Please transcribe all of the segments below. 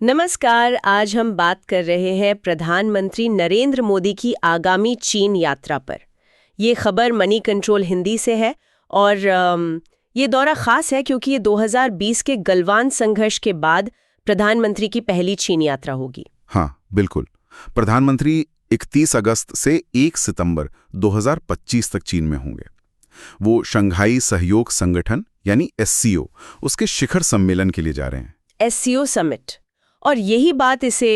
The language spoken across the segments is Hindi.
नमस्कार। आज हम बात कर रहे हैं प्रधानमंत्री नरेंद्र मोदी की आगामी चीन यात्रा पर। ये खबर मनी कंट्रोल हिंदी से है और ये दौरा खास है क्योंकि ये 2020 के गलवान संघर्ष के बाद प्रधानमंत्री की पहली चीन यात्रा होगी। हाँ, बिल्कुल। प्रधानमंत्री 31 अगस्त से 1 सितंबर 2025 तक चीन में होंगे। वो शंघाई सहयोग संगठन यानी SCO उसके शिखर सम्मेलन के लिए जा रहे हैं। SCO समिट, और यही बात इसे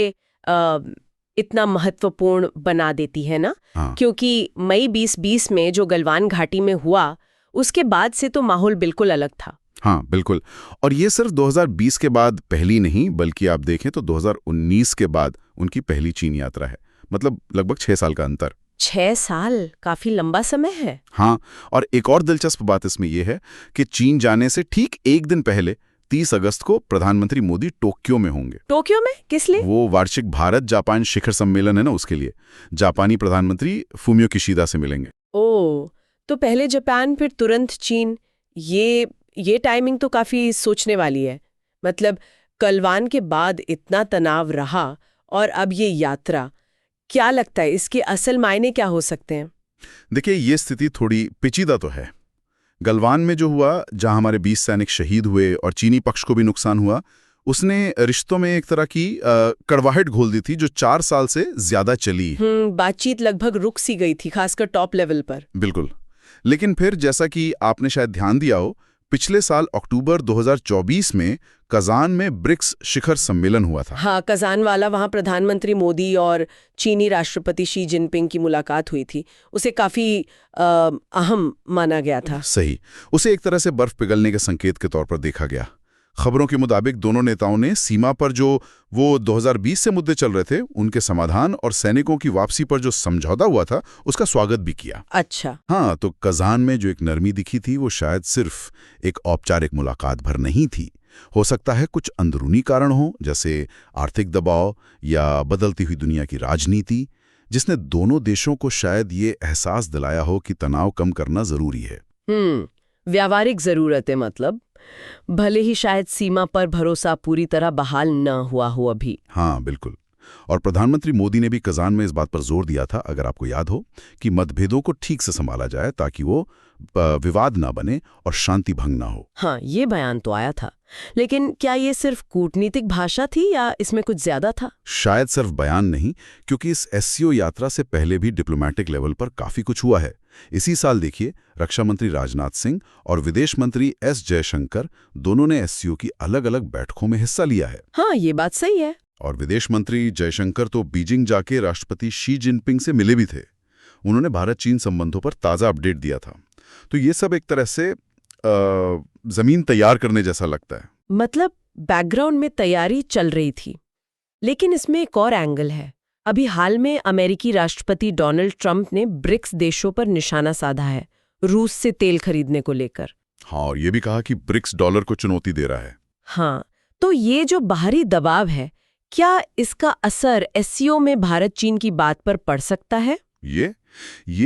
इतना महत्वपूर्ण बना देती है ना। हाँ। क्योंकि मई 2020 में जो गलवान घाटी में हुआ उसके बाद से तो माहौल बिल्कुल अलग था। हाँ, बिल्कुल। और ये सिर्फ 2020 के बाद पहली नहीं, बल्कि आप देखें तो 2019 के बाद उनकी पहली चीन यात्रा है। मतलब लगभग 6 साल का अंतर। 6 साल काफी लंबा समय है। हाँ, और एक और दिलचस्प बात इसमें यह है कि चीन जाने से ठीक एक दिन पहले 30 अगस्त को प्रधानमंत्री मोदी टोक्यो में होंगे। टोक्यो में किस लिए? वो वार्षिक भारत जापान शिखर सम्मेलन है ना, उसके लिए जापानी प्रधानमंत्री फूमियो किशिदा से मिलेंगे। ओह, तो पहले जापान फिर तुरंत चीन। ये टाइमिंग तो काफी सोचने वाली है। मतलब गलवान के बाद इतना तनाव रहा और अब ये यात्रा, क्या लगता है इसके असल मायने क्या हो सकते हैं? देखिए, ये स्थिति थोड़ी पेचीदा तो है। गलवान में जो हुआ, जहां हमारे 20 सैनिक शहीद हुए और चीनी पक्ष को भी नुकसान हुआ, उसने रिश्तों में एक तरह की कड़वाहट घोल दी थी जो 4 साल से ज्यादा चली। बातचीत लगभग रुक सी गई थी, खासकर टॉप लेवल पर। बिल्कुल। लेकिन फिर जैसा कि आपने शायद ध्यान दिया हो, पिछले साल अक्टूबर 2024 में कजान में ब्रिक्स शिखर सम्मेलन हुआ था। हाँ, कजान वाला, वहाँ प्रधानमंत्री मोदी और चीनी राष्ट्रपति शी जिनपिंग की मुलाकात हुई थी। उसे काफी अहम माना गया था। सही। उसे एक तरह से बर्फ पिघलने के संकेत के तौर पर देखा गया। खबरों के मुताबिक दोनों नेताओं ने सीमा पर जो वो 2020 से मुद्दे चल रहे थे, उनके समाधान और सैनिकों की वापसी पर जो समझौता हुआ था, उसका स्वागत भी किया। अच्छा। हाँ, तो कजान में जो एक नरमी दिखी थी, वो शायद सिर्फ एक औपचारिक मुलाकात भर नहीं थी। हो सकता है कुछ अंदरूनी कारण हो, जैसे आर्थिक दबाव या बदलती हुई दुनिया की राजनीति, जिसने दोनों देशों को शायद ये एहसास दिलाया हो कि तनाव कम करना जरूरी है। व्यावहारिक जरूरत है, मतलब भले ही शायद सीमा पर भरोसा पूरी तरह बहाल न हुआ हो अभी। हाँ, बिल्कुल। और प्रधानमंत्री मोदी ने भी कजान में इस बात पर जोर दिया था, अगर आपको याद हो, कि मतभेदों को ठीक से संभाला जाए ताकि वो विवाद ना बने और शांति भंग ना हो। हाँ, ये बयान तो आया था, लेकिन क्या ये सिर्फ कूटनीतिक भाषा थी या इसमें कुछ ज्यादा था? शायद सिर्फ बयान नहीं, क्योंकि इस SCO यात्रा से पहले भी डिप्लोमेटिक लेवल पर काफी कुछ हुआ है। इसी साल देखिए, रक्षा मंत्री राजनाथ सिंह और विदेश मंत्री S जयशंकर दोनों ने SCO की अलग-अलग बैठकों में हिस्सा लिया है। हाँ, ये बात सही है। और विदेश मंत्री जयशंकर तो बीजिंग जाके राष्ट्रपति शी जिनपिंग से मिले भी थे। उन्होंने भारत चीन संबंधों पर ताज़ा अपडेट दिया था। तो ये सब एक तरह से जमीन तैयार करने जैसा लगता है। मतलब बैकग्राउंड में तैयारी चल रही थी। लेकिन इसमें एक और एंगल है। अभी हाल में अमेरिकी राष्ट्रपति डोनाल्ड ट्रंप ने ब्रिक्स देशों पर निशाना साधा है, रूस से तेल खरीदने को लेकर। हाँ, और ये भी कहा कि ब्रिक्स डॉलर को चुनौती दे रहा है। हाँ, तो ये जो बाहरी दबाव है, क्या इसका असर SCO में भारत चीन की बात पर पड़ सकता है? ये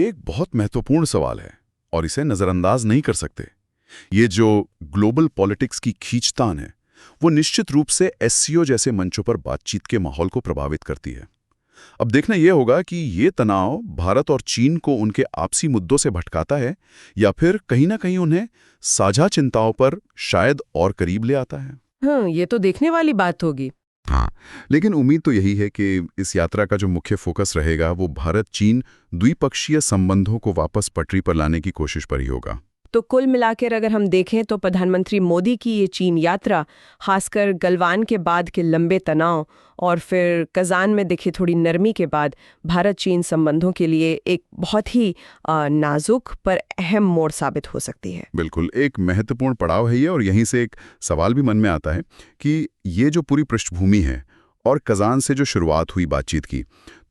एक बहुत महत्वपूर्ण सवाल है और इसे नजरअंदाज नहीं कर सकते। ये जो ग्लोबल पॉलिटिक्स की खींचतान है, वो निश्चित रूप से SCO जैसे मंचों पर बातचीत के माहौल को प्रभावित करती है। अब देखना यह होगा कि ये तनाव भारत और चीन को उनके आपसी मुद्दों से भटकाता है या फिर कहीं ना कहीं उन्हें साझा चिंताओं पर शायद और करीब ले आता है। हाँ, ये तो देखने वाली बात होगी। हाँ, लेकिन उम्मीद तो यही है कि इस यात्रा का जो मुख्य फोकस रहेगा, वो भारत चीन द्विपक्षीय संबंधों को वापस पटरी पर लाने की कोशिश पर ही होगा। तो कुल मिलाकर अगर हम देखें तो प्रधानमंत्री मोदी की ये चीन यात्रा, खासकर गलवान के बाद के लंबे तनाव और फिर कजान में दिखे थोड़ी नरमी के बाद, भारत चीन संबंधों के लिए एक बहुत ही नाजुक पर अहम मोड़ साबित हो सकती है। बिल्कुल, एक महत्वपूर्ण पड़ाव है ये। और यहीं से एक सवाल भी मन में आता है कि ये जो पूरी पृष्ठभूमि है और कजान से जो शुरुआत हुई बातचीत की,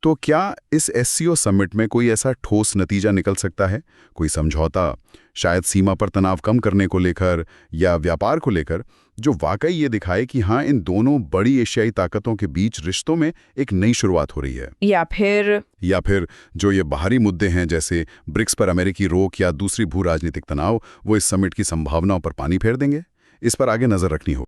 तो क्या इस SCO समिट में कोई ऐसा ठोस नतीजा निकल सकता है? कोई समझौता, शायद सीमा पर तनाव कम करने को लेकर या व्यापार को लेकर, जो वाकई ये दिखाए कि हाँ, इन दोनों बड़ी एशियाई ताकतों के बीच रिश्तों में एक नई शुरुआत हो रही है। या फिर जो ये बाहरी मुद्दे हैं, जैसे ब्रिक्स पर अमेरिकी रोक या दूसरी भू राजनीतिक तनाव, वो इस समिट की संभावनाओं पर पानी फेर देंगे। इस पर आगे नजर रखनी होगी।